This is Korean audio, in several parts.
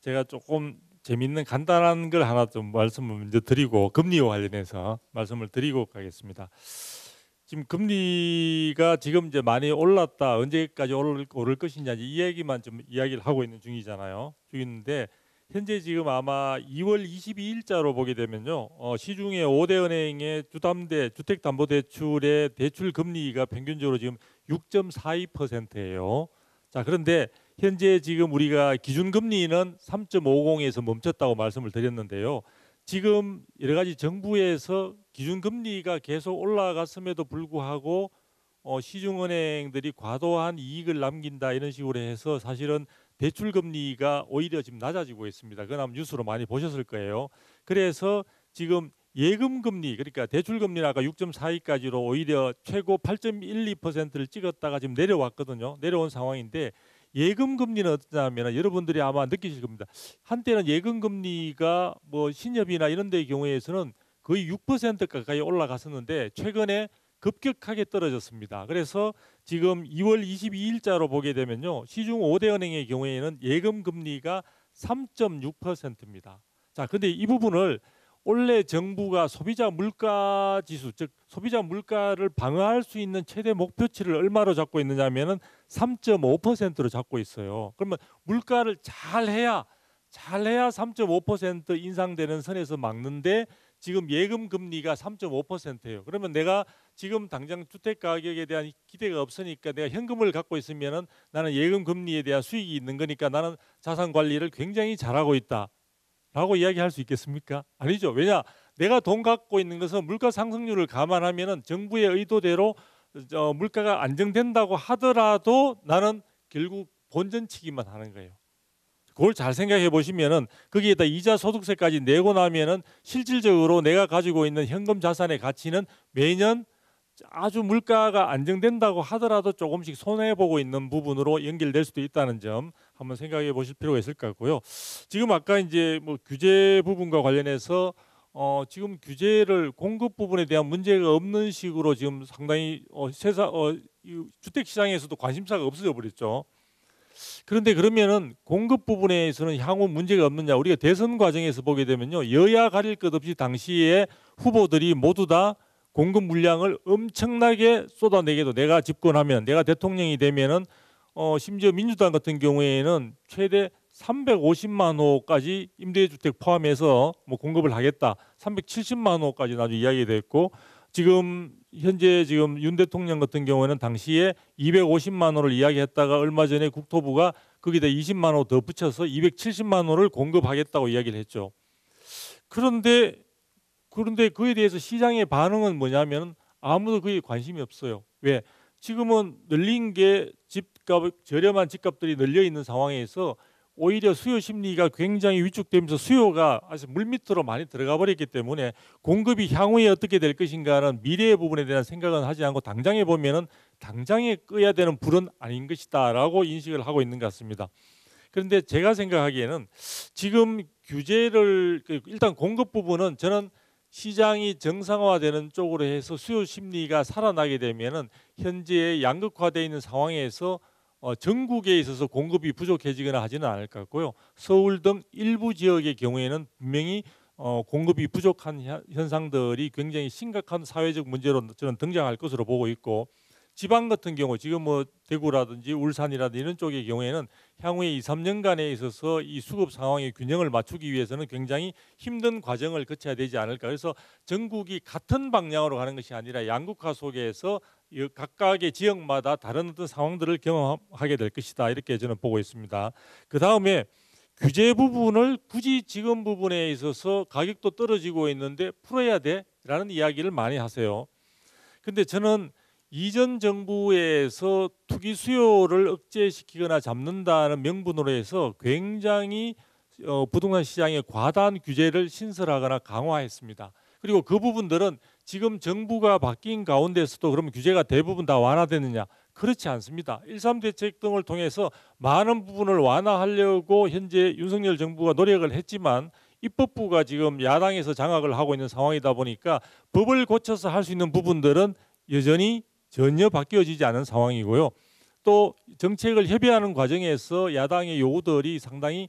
제가 조금 재밌는 간단한 걸 하나 좀 말씀을 먼저 드리고 금리와 관련해서 말씀을 드리고 가겠습니다. 지금 금리가 지금 이제 많이 올랐다. 언제까지 오를 것이냐 이 얘기만 좀 이야기를 하고 있는 중인데 현재 지금 아마 2월 22일자로 보게 되면요. 시중에 5대 은행의 주택담보대출의 대출 금리가 평균적으로 지금 6.42%예요. 자, 그런데 현재 지금 우리가 기준금리는 3.50에서 멈췄다고 말씀을 드렸는데요. 지금 여러 가지 정부에서 기준금리가 계속 올라갔음에도 불구하고 시중은행들이 과도한 이익을 남긴다 이런 식으로 해서 사실은 대출금리가 오히려 지금 낮아지고 있습니다. 그건 아마 뉴스로 많이 보셨을 거예요. 그래서 지금 예금금리 그러니까 대출금리는 아까 6.42까지로 오히려 최고 8.12%를 찍었다가 지금 내려왔거든요. 내려온 상황인데 예금금리는 어떠냐면 여러분들이 아마 느끼실 겁니다. 한때는 예금금리가 뭐 신협이나 이런 데의 경우에서는 거의 6% 가까이 올라갔었는데 최근에 급격하게 떨어졌습니다. 그래서 지금 2월 22일자로 보게 되면요. 시중 5대 은행의 경우에는 예금 금리가 3.6%입니다. 자, 근데 이 부분을 원래 정부가 소비자 물가 지수, 즉 소비자 물가를 방어할 수 있는 최대 목표치를 얼마로 잡고 있느냐면은 3.5%로 잡고 있어요. 그러면 물가를 잘해야 3.5% 인상되는 선에서 막는데 지금 예금 금리가 3.5%예요. 그러면 내가 지금 당장 주택 가격에 대한 기대가 없으니까 내가 현금을 갖고 있으면은 나는 예금 금리에 대한 수익이 있는 거니까 나는 자산 관리를 굉장히 잘하고 있다라고 이야기할 수 있겠습니까? 아니죠. 왜냐? 내가 돈 갖고 있는 것은 물가 상승률을 감안하면은 정부의 의도대로 물가가 안정된다고 하더라도 나는 결국 본전치기만 하는 거예요. 그걸 잘 생각해 보시면은 거기에다 이자 소득세까지 내고 나면은 실질적으로 내가 가지고 있는 현금 자산의 가치는 매년 아주 물가가 안정된다고 하더라도 조금씩 손해 보고 있는 부분으로 연결될 수도 있다는 점 한번 생각해 보실 필요가 있을 것 같고요. 지금 아까 이제 뭐 규제 부분과 관련해서 지금 규제를 공급 부분에 대한 문제가 없는 식으로 지금 상당히 이 주택 시장에서도 관심사가 없어져 버렸죠. 그런데 그러면은 공급 부분에서는 향후 문제가 없느냐? 우리가 대선 과정에서 보게 되면요, 여야 가릴 것 없이 당시에 후보들이 모두 다 공급 물량을 엄청나게 쏟아내게도 내가 집권하면, 내가 대통령이 되면은 심지어 민주당 같은 경우에는 최대 350만 호까지 임대주택 포함해서 뭐 공급을 하겠다. 370만 호까지 나중에 이야기됐고 지금 현재 지금 윤 대통령 같은 경우에는 당시에 250만 호를 이야기했다가 얼마 전에 국토부가 거기다 20만 호 더 붙여서 270만 호를 공급하겠다고 이야기를 했죠. 그런데 그에 대해서 시장의 반응은 뭐냐면 아무도 그에 관심이 없어요. 왜? 지금은 늘린 게 집값 저렴한 집값들이 늘려 있는 상황에서 오히려 수요 심리가 굉장히 위축되면서 수요가 아주 물밑으로 많이 들어가 버렸기 때문에 공급이 향후에 어떻게 될 것인가는 미래의 부분에 대한 생각은 하지 않고 당장에 보면은 당장에 꺼야 되는 불은 아닌 것이다라고 인식을 하고 있는 것 같습니다. 그런데 제가 생각하기에는 지금 규제를 일단 공급 부분은 저는 시장이 정상화되는 쪽으로 해서 수요 심리가 살아나게 되면은 현재 양극화되어 있는 상황에서 전국에 있어서 공급이 부족해지거나 하지는 않을 것 같고요. 서울 등 일부 지역의 경우에는 분명히 공급이 부족한 현상들이 굉장히 심각한 사회적 문제로 저는 등장할 것으로 보고 있고 지방 같은 경우 지금 뭐 대구라든지 울산이라든지 이런 쪽의 경우에는 향후에 2, 3년간에 있어서 이 수급 상황의 균형을 맞추기 위해서는 굉장히 힘든 과정을 거쳐야 되지 않을까. 그래서 전국이 같은 방향으로 가는 것이 아니라 양극화 속에서 각각의 지역마다 다른 어떤 상황들을 경험하게 될 것이다. 이렇게 저는 보고 있습니다. 그 다음에 규제 부분을 굳이 지금 부분에 있어서 가격도 떨어지고 있는데 풀어야 돼라는 이야기를 많이 하세요. 근데 저는 이전 정부에서 투기 수요를 억제시키거나 잡는다는 명분으로 해서 굉장히 부동산 시장에 과다한 규제를 신설하거나 강화했습니다. 그리고 그 부분들은 지금 정부가 바뀐 가운데서도 그러면 규제가 대부분 다 완화되느냐? 그렇지 않습니다. 1.3 대책 등을 통해서 많은 부분을 완화하려고 현재 윤석열 정부가 노력을 했지만 입법부가 지금 야당에서 장악을 하고 있는 상황이다 보니까 법을 고쳐서 할 수 있는 부분들은 여전히 전혀 바뀌어지지 않은 상황이고요. 또 정책을 협의하는 과정에서 야당의 요구들이 상당히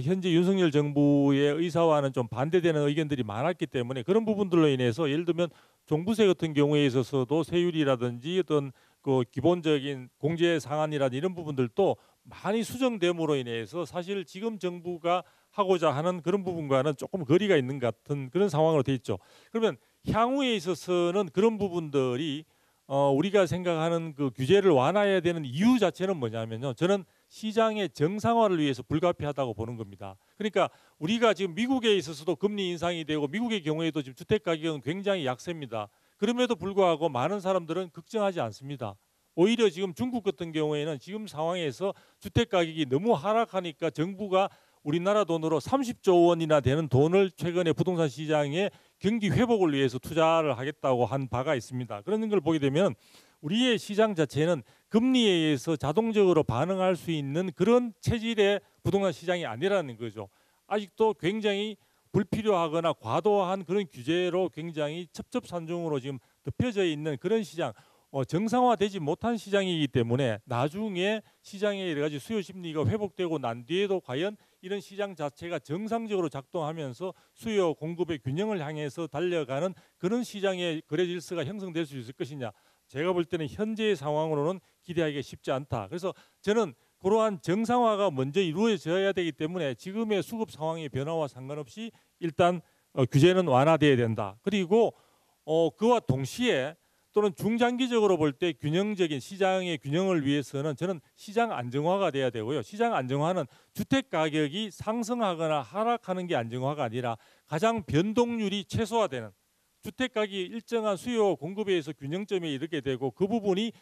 현재 윤석열 정부의 의사와는 좀 반대되는 의견들이 많았기 때문에 그런 부분들로 인해서 예를 들면 종부세 같은 경우에 있어서도 세율이라든지 어떤 그 기본적인 공제 상한이라든지 이런 부분들도 많이 수정됨으로 인해서 사실 지금 정부가 하고자 하는 그런 부분과는 조금 거리가 있는 것 같은 그런 상황으로 돼 있죠. 그러면 향후에 있어서는 그런 부분들이 우리가 생각하는 그 규제를 완화해야 되는 이유 자체는 뭐냐면요. 저는 시장의 정상화를 위해서 불가피하다고 보는 겁니다. 그러니까 우리가 지금 미국에 있어서도 금리 인상이 되고 미국의 경우에도 지금 주택 가격은 굉장히 약세입니다. 그럼에도 불구하고 많은 사람들은 걱정하지 않습니다. 오히려 지금 중국 같은 경우에는 지금 상황에서 주택 가격이 너무 하락하니까 정부가 우리나라 돈으로 30조 원이나 되는 돈을 최근에 부동산 시장에 경기 회복을 위해서 투자를 하겠다고 한 바가 있습니다. 그런 걸 보게 되면 우리의 시장 자체는 금리에 의해서 자동적으로 반응할 수 있는 그런 체질의 부동산 시장이 아니라는 거죠. 아직도 굉장히 불필요하거나 과도한 그런 규제로 굉장히 첩첩산중으로 지금 덮여져 있는 그런 시장, 정상화되지 못한 시장이기 때문에 나중에 시장의 여러 가지 수요 심리가 회복되고 난 뒤에도 과연 이런 시장 자체가 정상적으로 작동하면서 수요 공급의 균형을 향해서 달려가는 그런 시장의 거래 질서가 형성될 수 있을 것이냐. 제가 볼 때는 현재의 상황으로는 기대하기가 쉽지 않다. 그래서 저는 그러한 정상화가 먼저 이루어져야 되기 때문에 지금의 수급 상황의 변화와 상관없이 일단 규제는 완화돼야 된다. 그리고 그와 동시에 또는 중장기적으로 볼 때 균형적인 시장의 균형을 위해서는 저는 시장 안정화가 돼야 되고요. 시장 안정화는 주택 가격이 상승하거나 하락하는 게 안정화가 아니라 가장 변동률이 최소화되는 주택 가격이 일정한 수요 공급에 의해서 균형점에 이르게 되고 그 부분이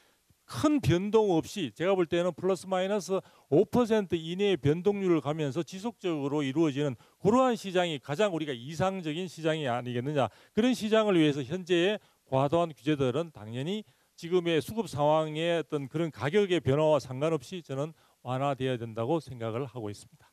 큰 변동 없이 제가 볼 때는 플러스 마이너스 5% 이내의 변동률을 가면서 지속적으로 이루어지는 그러한 시장이 가장 우리가 이상적인 시장이 아니겠느냐. 그런 시장을 위해서 현재의 과도한 규제들은 당연히 지금의 수급 상황의 어떤 그런 가격의 변화와 상관없이 저는 완화되어야 된다고 생각을 하고 있습니다.